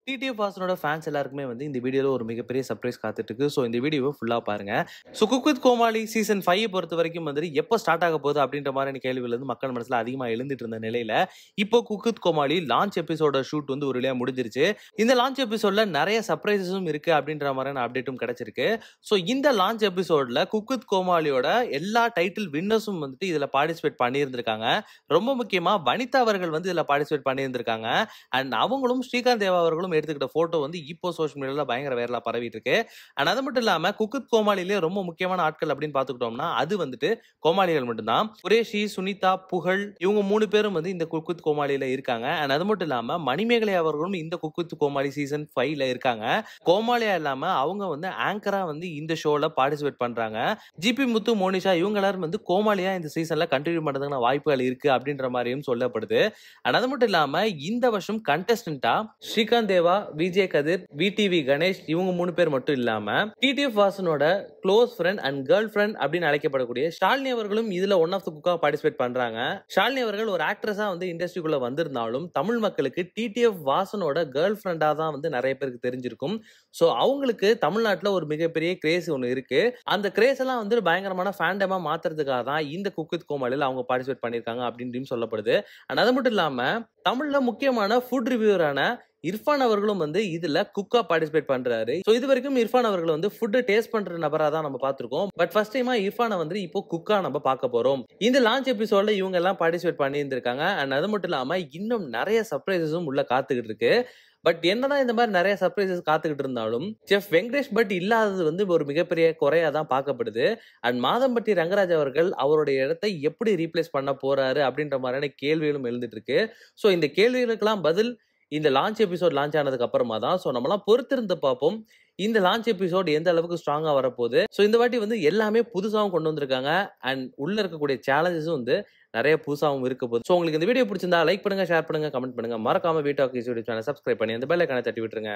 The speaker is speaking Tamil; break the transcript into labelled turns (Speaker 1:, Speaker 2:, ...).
Speaker 1: டிடிஎஃப் வாசனோட ஃபேன்ஸ் எல்லாருக்குமே வந்து இந்த வீடியோல ஒரு மிகப்பெரிய சர்ப்ரைஸ் காத்துட்டு இருக்கு. ஸோ இந்த வீடியோவை ஃபுல்லா பாருங்க. So cook with Comali season 5 பொறுத்த வரைக்கும் வந்து எப்போ ஸ்டார்ட் ஆக போகுது அப்படின்ற மாதிரியான கேள்விகள் வந்து மக்கள் மனசுல அதிகமா எழுந்துட்டு இருந்த நிலையில இப்போ குக் வித் கோமாளி லான்ச் எபிசோட ஷூட் வந்து ஒரு வழியா முடிஞ்சிருச்சு. இந்த லான்ச் எபிசோட்ல நிறைய சர்ப்ரைசஸும் இருக்கு அப்படின்ற மாதிரியான அப்டேட்டும் கிடைச்சிருக்கு. ஸோ இந்த லான்ச் எபிசோட்ல குக் வித் கோமாளியோட எல்லா டைட்டில் வின்னர்ஸும் வந்துட்டு இதுல பார்ட்டிசிபேட் பண்ணியிருந்திருக்காங்க. ரொம்ப முக்கியமா வனிதா அவர்கள் வந்து இதுல பார்ட்டிசிபேட் பண்ணியிருந்திருக்காங்க. அண்ட் அவங்களும் ஸ்ரீகாந்த் தேவா அவர்களும் எடுத்துக்கிட்ட போட்டோ வந்து இப்போ சோஷியல் மீடியால பயங்கர வைரலா பரவிட்டு இருக்கு. அண்ட் அது மட்டும் இல்லாம குக் வித் கோமாளிலே ரொம்ப முக்கியமான ஆட்கள் அப்படின்னு பாத்துக்கிட்டோம்னா அது வந்துட்டு கோமாளிகள் மட்டும்தான். குரேஷி, சுனிதா, புகழ் இவங்க 3 பேரும் வந்து இந்த குக் வித் கோமாளில இருக்காங்க. அண்ட் அது மட்டும் இல்லாம மணிமேகலை அவர்களும் இந்த குக் வித் கோமாளி சீசன் 5ல இருக்காங்க. கோமாளியா இல்லாம அவங்க வந்து ஆங்கரா வந்து இந்த ஷோல பார்ட்டிசிபேட் பண்றாங்க. ஜிபி முத்து, மோனிஷா இவங்க எல்லாரும் வந்து கோமாளியா இந்த சீசன்ல கண்டினியூ பண்றதுக்கான வாய்ப்புகள் இருக்கு அப்படின்ற மாதிரியும் சொல்லப்படுது. அண்ட் அது மட்டும் இல்லாம இந்த வருஷம் கண்டெஸ்டன்டா ஸ்ரீகாந்த் தேவா, விஜய் கதிர், விடிவி கணேஷ் இவங்க 3 பேர் மட்டும் இல்லாம டிடிஎஃப் வாசனோட close friend and girl friend அப்படின்னு அழைக்கப்படக்கூடிய ஷாலினி அவர்களும் இதுல ஒன் ஆஃப் த குக்கா பார்ட்டிசிபேட் பண்றாங்க. ஷாலினி அவர்கள் ஒரு ஆக்ட்ரஸா வந்து இண்டஸ்ட்ரிக்குள்ள வந்திருந்தாலும் தமிழ் மக்களுக்கு டிடிஎஃப் வாசனோட கேர்ள் ஃப்ரெண்டா தான் வந்து நிறைய பேருக்கு தெரிஞ்சிருக்கும். சோ அவங்களுக்கு தமிழ்நாட்டுல ஒரு மிகப்பெரிய கிரேஸ் ஒன்று இருக்கு. அந்த கிரேஸ் எல்லாம் வந்து பயங்கரமான ஃபேண்டமா மாத்துறதுக்காக தான் இந்த குக் வித் கோமாளில அவங்க பார்ட்டிசிபேட் பண்ணிருக்காங்க அப்படின்னு சொல்லப்படுது. அண்ட் அது மட்டும் இல்லாம தமிழ்ல முக்கியமான ஃபுட் ரிவ்யூவரான இர்ஃபான் அவர்களும் வந்து இதுல குக்கா பார்ட்டிசிபேட் பண்றாரு. சோ இது வரைக்கும் இர்ஃபான் அவர்கள் வந்து ஃபுட் டேஸ்ட் பண்ற நபரா தான் நம்ம பார்த்திருக்கோம். பட் ஃபர்ஸ்ட் டைமா இர்ஃபானை வந்து இப்போ குக்கா நம்ம பார்க்க போறோம். இந்த லான்ச் எபிசோட்ல இவங்க எல்லாம் பார்ட்டிசிபேட் பண்ணியிருந்திருக்காங்க. அண்ட் அது மட்டும் இல்லாம இன்னும் நிறைய சர்ப்ரைசஸும் உள்ள காத்துக்கிட்டு இருக்கு. பட் என்னதான் இந்த மாதிரி நிறைய சர்ப்ரைசஸ் காத்துக்கிட்டு இருந்தாலும் செஃப் வெங்கடேஷ் பட் இல்லாதது வந்து ஒரு மிகப்பெரிய குறையா தான் பார்க்கப்படுது. அண்ட் மாதம்பட்டி ரங்கராஜ் அவர்கள் அவருடைய இடத்தை எப்படி ரீப்ளேஸ் பண்ண போறாரு அப்படின்ற மாதிரியான கேள்விகளும் எழுந்துட்டு இருக்கு. ஸோ இந்த கேள்விகளுக்கெல்லாம் பதில் இந்த லான்ச் எபிசோட் லான்ச் ஆனதுக்கு அப்புறமா தான். ஸோ நம்மளாம் பொறுத்திருந்து பார்ப்போம் இந்த லான்ச் எபிசோட் எந்த அளவுக்கு ஸ்ட்ராங்கா வரப்போகுது. ஸோ இந்த வாட்டி வந்து எல்லாமே புதுசாகவும் கொண்டு வந்திருக்காங்க. அண்ட் உள்ள இருக்கக்கூடிய சேலஞ்சஸும் வந்து நிறைய புதுசாகவும் இருக்க போகுது. ஸோ உங்களுக்கு இந்த வீடியோ பிடிச்சிருந்தா லைக் பண்ணுங்க, ஷேர் பண்ணுங்க, கமெண்ட் பண்ணுங்க. மறக்காம வீட்டாக் யூடியூப் சேனல் சப்ஸ்கிரைப் பண்ணி அந்த பெல் ஐகானை தட்டி விட்டுருங்க.